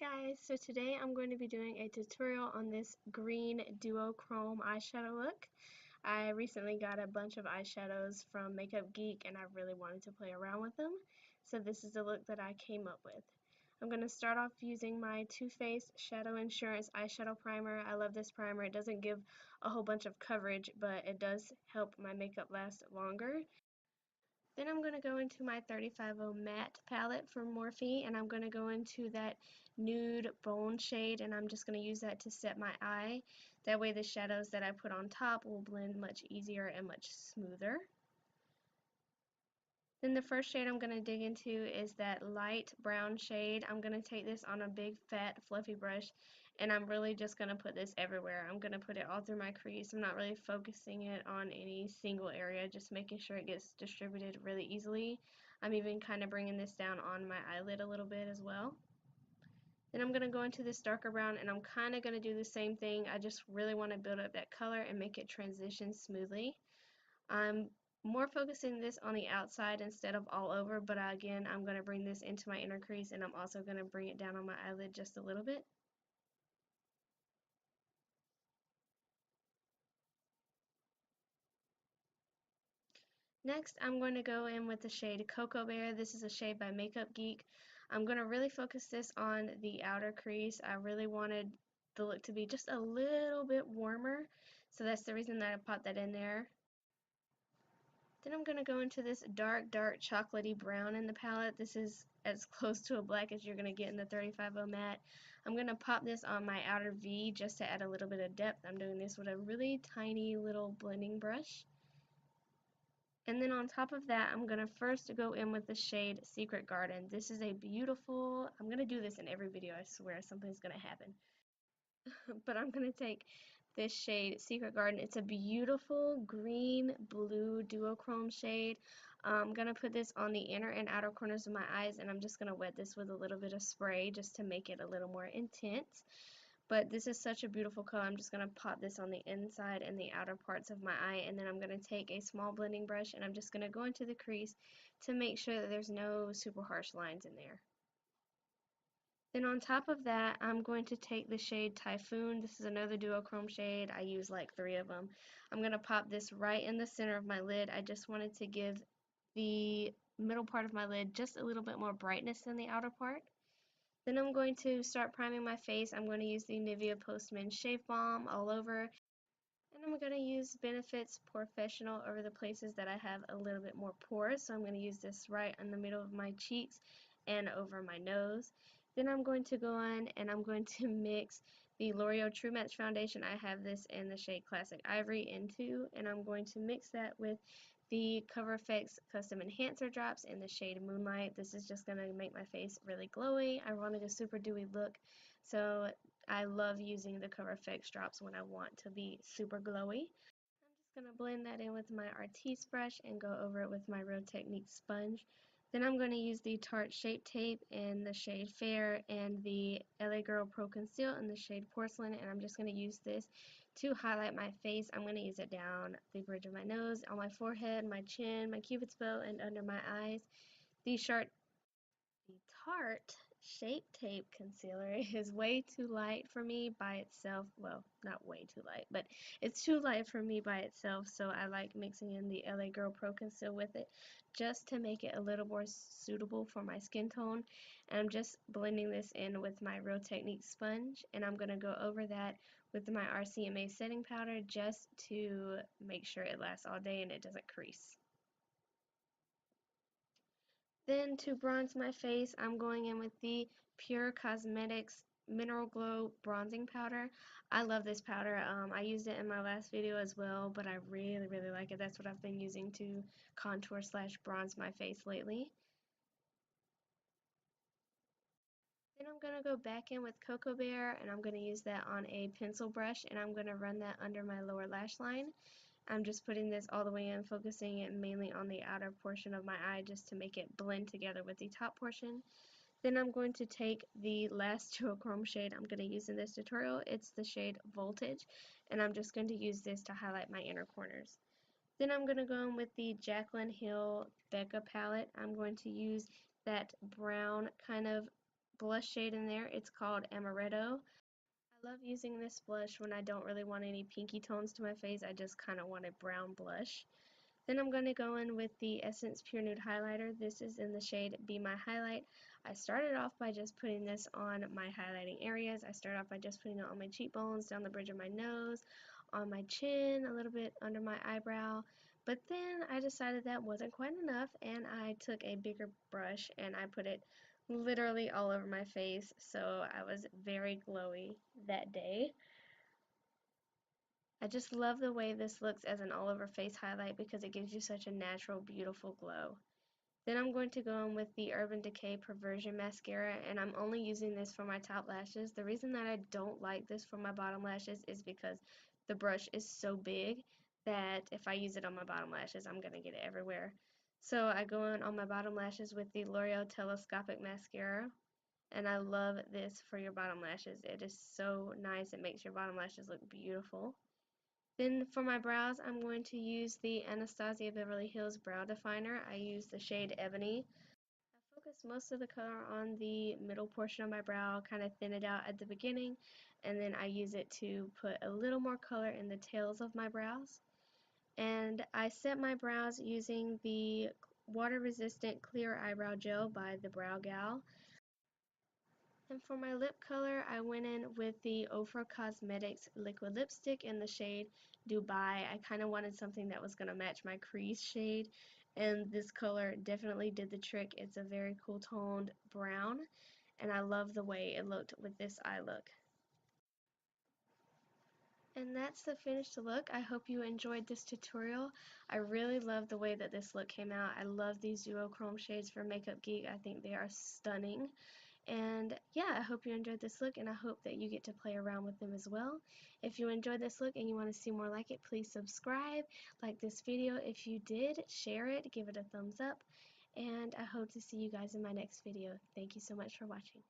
Hi guys, so today I'm going to be doing a tutorial on this green duochrome eyeshadow look. I recently got a bunch of eyeshadows from Makeup Geek and I really wanted to play around with them. So this is the look that I came up with. I'm going to start off using my Too Faced Shadow Insurance eyeshadow primer. I love this primer. It doesn't give a whole bunch of coverage, but it does help my makeup last longer. Then I'm going to go into my 350 matte palette from Morphe, and I'm going to go into that nude bone shade, and I'm just going to use that to set my eye. That way the shadows that I put on top will blend much easier and much smoother. Then the first shade I'm going to dig into is that light brown shade. I'm going to take this on a big fat fluffy brush and I'm really just going to put this everywhere. I'm going to put it all through my crease. I'm not really focusing it on any single area, just making sure it gets distributed really easily. I'm even kind of bringing this down on my eyelid a little bit as well. Then I'm going to go into this darker brown and I'm kind of going to do the same thing. I just really want to build up that color and make it transition smoothly. I'm more focusing this on the outside instead of all over, but again, I'm going to bring this into my inner crease and I'm also going to bring it down on my eyelid just a little bit. Next, I'm going to go in with the shade Cocoa Bear. This is a shade by Makeup Geek. I'm going to really focus this on the outer crease. I really wanted the look to be just a little bit warmer, so that's the reason that I popped that in there. Then I'm going to go into this dark chocolatey brown in the palette. This is as close to a black as you're going to get in the 350 matte. I'm going to pop this on my outer V just to add a little bit of depth. I'm doing this with a really tiny little blending brush. And then on top of that, I'm going to first go in with the shade Secret Garden. This is a beautiful, I'm going to do this in every video, I swear, something's going to happen. But I'm going to take this shade Secret Garden. It's a beautiful green blue duochrome shade. I'm going to put this on the inner and outer corners of my eyes and I'm just going to wet this with a little bit of spray just to make it a little more intense. But this is such a beautiful color. I'm just going to pop this on the inside and the outer parts of my eye, and then I'm going to take a small blending brush and I'm just going to go into the crease to make sure that there's no super harsh lines in there. Then on top of that, I'm going to take the shade Typhoon. This is another duochrome shade. I use like 3 of them. I'm going to pop this right in the center of my lid. I just wanted to give the middle part of my lid just a little bit more brightness than the outer part. Then I'm going to start priming my face. I'm going to use the Nivea Post-Man Shave Balm all over. And I'm going to use Benefit's Porefessional over the places that I have a little bit more pores. So I'm going to use this right in the middle of my cheeks and over my nose. Then I'm going to go on and I'm going to mix the L'Oreal True Match Foundation. I have this in the shade Classic Ivory into, and I'm going to mix that with the Cover FX Custom Enhancer Drops in the shade Moonlight. This is just going to make my face really glowy. I wanted a super dewy look, so I love using the Cover FX drops when I want to be super glowy. I'm just going to blend that in with my Artiste brush and go over it with my Real Technique sponge. Then I'm going to use the Tarte Shape Tape in the shade Fair and the LA Girl Pro Conceal in the shade Porcelain, and I'm just going to use this to highlight my face. I'm going to use it down the bridge of my nose, on my forehead, my chin, my cupid's bow, and under my eyes. The Tarte Shape Tape Concealer is way too light for me by itself. Well, not way too light, but it's too light for me by itself, so I like mixing in the LA Girl Pro Conceal with it just to make it a little more suitable for my skin tone. And I'm just blending this in with my Real Technique sponge, and I'm going to go over that with my RCMA setting powder just to make sure it lasts all day and it doesn't crease. Then to bronze my face, I'm going in with the Pure Cosmetics Mineral Glow Bronzing Powder. I love this powder. I used it in my last video as well, but I really like it. That's what I've been using to contour / bronze my face lately. Then I'm going to go back in with Cocoa Bear, and I'm going to use that on a pencil brush, and I'm going to run that under my lower lash line. I'm just putting this all the way in, focusing it mainly on the outer portion of my eye just to make it blend together with the top portion. Then I'm going to take the last duochrome shade I'm going to use in this tutorial. It's the shade Voltage, and I'm just going to use this to highlight my inner corners. Then I'm going to go in with the Jaclyn Hill Becca palette. I'm going to use that brown kind of blush shade in there. It's called Amaretto. I love using this blush when I don't really want any pinky tones to my face. I just kind of want a brown blush. Then I'm going to go in with the Essence Pure Nude Highlighter. This is in the shade Be My Highlight. I started off by just putting this on my highlighting areas. I started off by just putting it on my cheekbones, down the bridge of my nose, on my chin, a little bit under my eyebrow. But then I decided that wasn't quite enough, and I took a bigger brush and I put it literally all over my face, so I was very glowy that day. I just love the way this looks as an all over face highlight because it gives you such a natural, beautiful glow. Then I'm going to go in with the Urban Decay Perversion Mascara, and I'm only using this for my top lashes. The reason that I don't like this for my bottom lashes is because the brush is so big that if I use it on my bottom lashes, I'm going to get it everywhere. So I go in on my bottom lashes with the L'Oreal Telescopic Mascara, and I love this for your bottom lashes. It is so nice. It makes your bottom lashes look beautiful. Then for my brows, I'm going to use the Anastasia Beverly Hills Brow Definer. I use the shade Ebony. I focus most of the color on the middle portion of my brow, kind of thin it out at the beginning, and then I use it to put a little more color in the tails of my brows. And I set my brows using the water-resistant clear eyebrow gel by the Brow Gal. And for my lip color, I went in with the Ofra Cosmetics liquid lipstick in the shade Dubai. I kind of wanted something that was going to match my crease shade, and this color definitely did the trick. It's a very cool toned brown, and I love the way it looked with this eye look. And that's the finished look. I hope you enjoyed this tutorial. I really love the way that this look came out. I love these duochrome shades for Makeup Geek. I think they are stunning. And yeah, I hope you enjoyed this look, and I hope that you get to play around with them as well. If you enjoyed this look and you want to see more like it, please subscribe, like this video. If you did, share it, give it a thumbs up, and I hope to see you guys in my next video. Thank you so much for watching.